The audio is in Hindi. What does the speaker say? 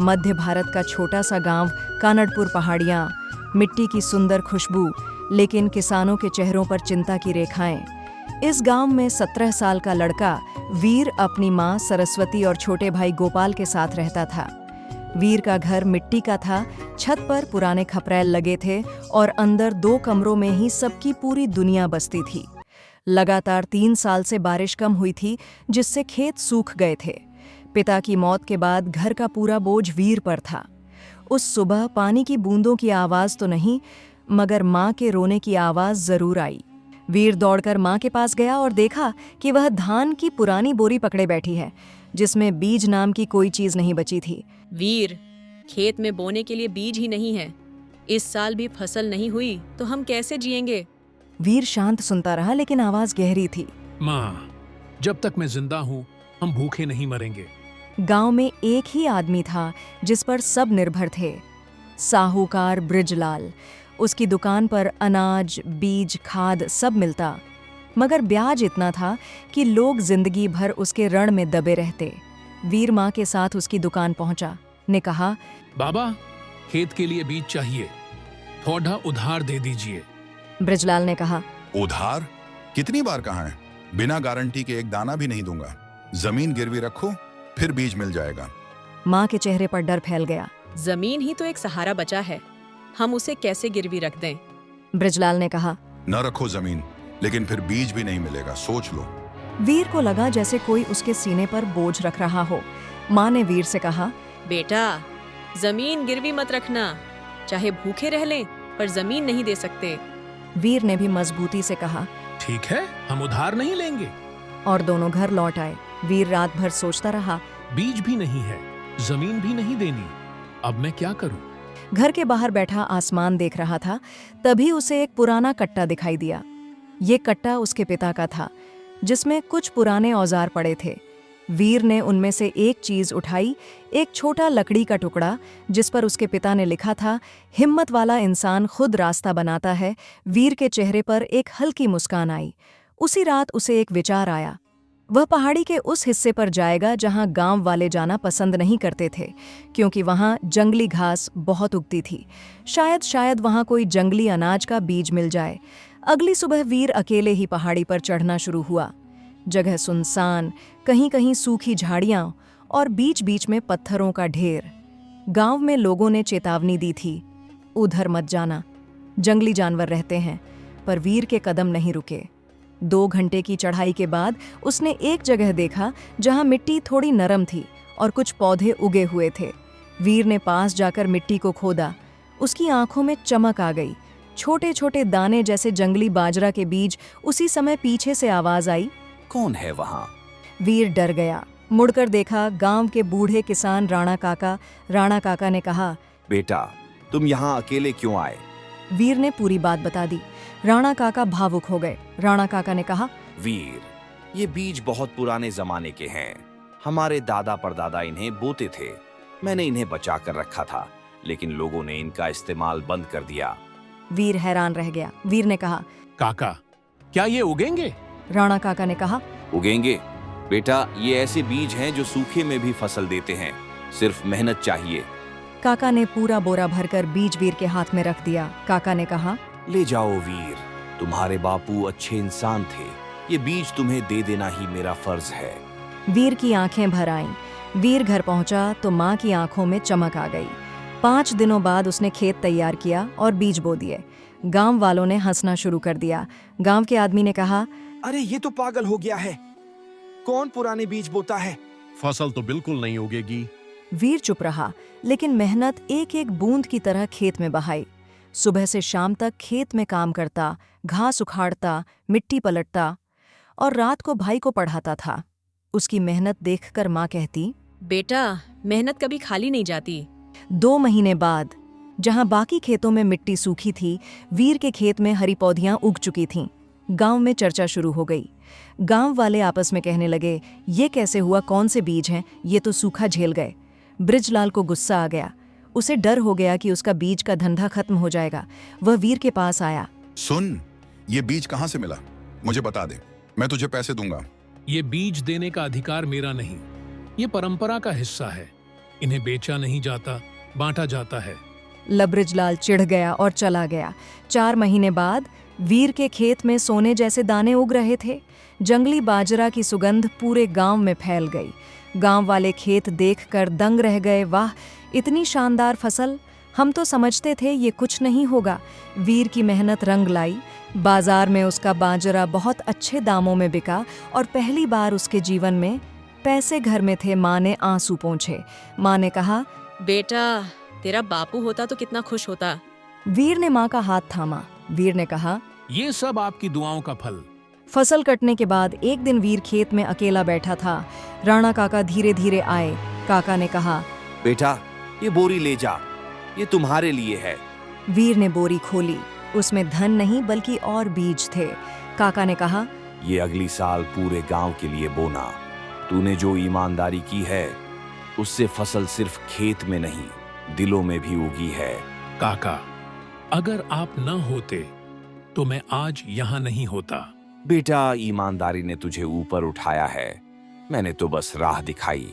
मध्य भारत का छोटा सा गांव कानड़पुर पहाड़ियाँ, मिट्टी की सुंदर खुशबू, लेकिन किसानों के चेहरों पर चिंता की रेखाएं। इस गांव में 17 साल का लड़का वीर अपनी मां सरस्वती और छोटे भाई गोपाल के साथ रहता था। वीर का घर मिट्टी का था, छत पर पुराने खपरैल लगे थे और अंदर 2 कमरों में ही सबकी पूरी दुनिया बसती थी। लगातार 3 साल से बारिश कम हुई थी, जिससे खेत सूख गए थे। पिता की मौत के बाद घर का पूरा बोझ वीर पर था। उस सुबह पानी की बूंदों की आवाज तो नहीं, मगर माँ के रोने की आवाज जरूर आई। वीर दौड़कर माँ के पास गया और देखा कि वह धान की पुरानी बोरी पकड़े बैठी है, जिसमें बीज नाम की कोई चीज नहीं बची थी। वीर, खेत में बोने के लिए बीज ही नहीं है। इस साल भी फसल नहीं हुई तो हम कैसे जिएंगे? वीर शांत सुनता रहा, लेकिन आवाज गहरी थी। माँ, जब तक मैं जिंदा हूँ हम भूखे नहीं मरेंगे। गांव में एक ही आदमी था जिस पर सब निर्भर थे, साहूकार बृजलाल। उसकी दुकान पर अनाज, बीज, खाद सब मिलता, मगर ब्याज इतना था कि लोग जिंदगी भर उसके ऋण में दबे रहते। वीर माँ के साथ उसकी दुकान पहुंचा, ने कहा, बाबा, खेत के लिए बीज चाहिए, थोड़ा उधार दे दीजिए। बृजलाल ने कहा, उधार? कितनी बार कहा है? बिना गारंटी के एक दाना भी नहीं दूंगा। जमीन गिरवी रखो, फिर बीज मिल जाएगा। माँ के चेहरे पर डर फैल गया। जमीन ही तो एक सहारा बचा है, हम उसे कैसे गिरवी रख दें? बृजलाल ने कहा, न रखो जमीन, लेकिन फिर बीज भी नहीं मिलेगा, सोच लो। वीर को लगा जैसे कोई उसके सीने पर बोझ रख रहा हो। माँ ने वीर से कहा, बेटा, जमीन गिरवी मत रखना, चाहे भूखे रह लें पर जमीन नहीं दे सकते। वीर ने भी मजबूती से कहा, ठीक है, हम उधार नहीं लेंगे। और दोनों घर लौट आए। वीर रात भर सोचता रहा। बीज भी नहीं है, जमीन भी नहीं देनी, अब मैं क्या करूं? घर के बाहर बैठा आसमान देख रहा था, तभी उसे एक पुराना कट्टा दिखाई दिया। ये कट्टा उसके पिता का था, जिसमें कुछ पुराने औजार पड़े थे। वीर ने उनमें से एक चीज उठाई, एक छोटा लकड़ी का टुकड़ा, जिस पर उसके पिता ने लिखा था, हिम्मत वाला इंसान खुद रास्ता बनाता है। वीर के चेहरे पर एक हल्की मुस्कान आई। उसी रात उसे एक विचार आया। वह पहाड़ी के उस हिस्से पर जाएगा जहां गांव वाले जाना पसंद नहीं करते थे, क्योंकि वहां जंगली घास बहुत उगती थी। शायद वहां कोई जंगली अनाज का बीज मिल जाए। अगली सुबह वीर अकेले ही पहाड़ी पर चढ़ना शुरू हुआ। जगह सुनसान, कहीं कहीं सूखी झाड़ियां और बीच बीच में पत्थरों का ढेर। गांव में लोगों ने चेतावनी दी थी, उधर मत जाना, जंगली जानवर रहते हैं। पर वीर के कदम नहीं रुके। 2 घंटे की चढ़ाई के बाद उसने एक जगह देखा जहां मिट्टी थोड़ी नरम थी और कुछ पौधे उगे हुए थे। वीर ने पास जाकर मिट्टी को खोदा। उसकी आंखों में चमक आ गई। छोटे छोटे दाने जैसे जंगली बाजरा के बीज। उसी समय पीछे से आवाज आई, कौन है वहाँ? वीर डर गया। मुड़कर देखा, गांव के बूढ़े किसान राणा काका। राणा काका ने कहा, बेटा, तुम यहाँ अकेले क्यों आए? वीर ने पूरी बात बता दी। राणा काका भावुक हो गए। राणा काका ने कहा, वीर, ये बीज बहुत पुराने जमाने के हैं। हमारे दादा परदादा इन्हें बोते थे। मैंने इन्हें बचा कर रखा था, लेकिन लोगों ने इनका इस्तेमाल बंद कर दिया। वीर हैरान रह गया। वीर ने कहा, काका, क्या ये उगेंगे? राणा काका ने कहा, उगेंगे बेटा, ये ऐसे बीज हैं जो सूखे में भी फसल देते हैं, सिर्फ मेहनत चाहिए। काका ने पूरा बोरा भरकर बीज वीर के हाथ में रख दिया। काका ने कहा, ले जाओ वीर, तुम्हारे बापू अच्छे इंसान थे। ये बीज तुम्हें दे देना ही मेरा फर्ज है। वीर की आंखें भर आईं। वीर घर पहुंचा तो माँ की आंखों में चमक आ गई। 5 दिनों बाद उसने खेत तैयार किया और बीज बो दिए। गांव वालों ने हंसना शुरू कर दिया। गांव के आदमी ने कहा, अरे ये तो पागल हो गया है, कौन पुराने बीज बोता है? फसल तो बिल्कुल नहीं उगेगी। वीर चुप रहा, लेकिन मेहनत एक एक बूंद की तरह खेत में बहाई। सुबह से शाम तक खेत में काम करता, घास उखाड़ता, मिट्टी पलटता और रात को भाई को पढ़ाता था। उसकी मेहनत देखकर माँ कहती, बेटा, मेहनत कभी खाली नहीं जाती। 2 महीने बाद, जहां बाकी खेतों में मिट्टी सूखी थी, वीर के खेत में हरी पौधियां उग चुकी थीं। गांव में चर्चा शुरू हो गई। गांव वाले आपस में कहने लगे, ये कैसे हुआ, कौन से बीज हैं, ये तो सूखा झेल गए। बृजलाल को गुस्सा आ गया। उसे डर हो गया कि उसका बीज का धंधा खत्म हो जाएगा। वह वीर के पास आया। सुन, ये बीज कहाँ से मिला? मुझे बता दे, मैं तुझे पैसे दूंगा। ये बीज देने का अधिकार मेरा नहीं, ये परंपरा का हिस्सा है। इन्हें बेचा नहीं जाता, बांटा जाता है। लबरेजलाल चिढ़ गया और चला गया। 4 महीने बाद वीर के खेत में सोने जैसे दाने उग रहे थे। जंगली बाजरा की सुगंध पूरे गांव में फैल गई। गांव वाले खेत देखकर दंग रह गए। वाह, इतनी शानदार फसल! हम तो समझते थे ये कुछ नहीं होगा। वीर की मेहनत रंग लाई। बाजार में उसका बाजरा बहुत अच्छे दामों में बिका और पहली बार उसके जीवन में पैसे घर में थे। माँ ने आंसू पोंछे। माँ ने कहा, बेटा, तेरा बापू होता तो कितना खुश होता। वीर ने माँ का हाथ थामा। वीर ने कहा, ये सब आपकी दुआओं का फल। फसल कटने के बाद एक दिन वीर खेत में अकेला बैठा था। राणा काका धीरे धीरे आए। काका ने कहा, बेटा, ये बोरी ले जा, ये तुम्हारे लिए है। वीर ने बोरी खोली। उसमें धन नहीं बल्कि और बीज थे। काका ने कहा, ये अगली साल पूरे गांव के लिए बोना। तूने जो ईमानदारी की है उससे फसल सिर्फ खेत में नहीं, दिलों में भी उगी है। काका, अगर आप न होते तो मैं आज यहाँ नहीं होता। बेटा, ईमानदारी ने तुझे ऊपर उठाया है, मैंने तो बस राह दिखाई।